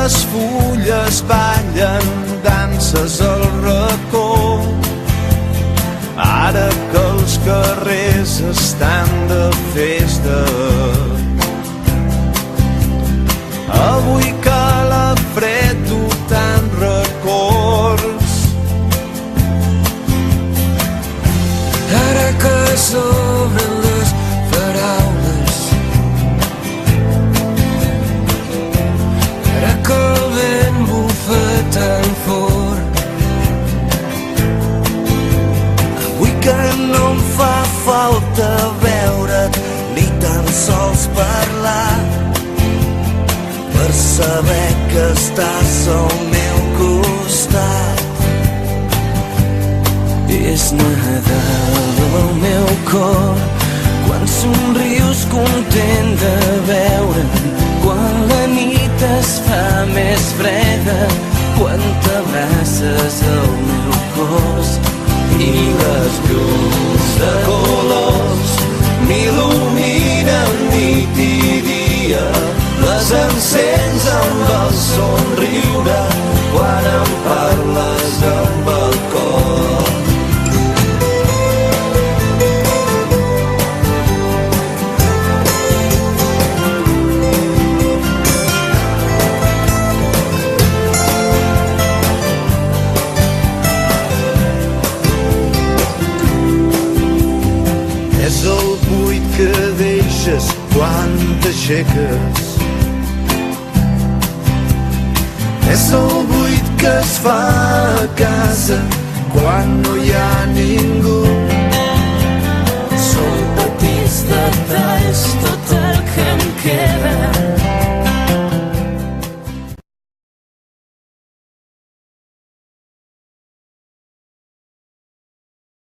les fulles ballen danses al racó. Ara que els carrers estan de festa, avui que la fred du tant records, ara que s'obren les paraules, ara que el vent bufa tan fort, avui que no em fa falta veure't ni tan sols parlar, per saber que estàs al meu costat. és Nadal al meu cor, quan somrius content de veure'm, quan la nit es fa més freda, quan t'abraces al meu cos i les llums de colors m'il·luminen nit i dia, les encens amb el somriure quan em parles amb el cor. És el buit que deixes quan t'aixeques, és el buit que es fa a casa quan no hi ha ningú. Són petits detalls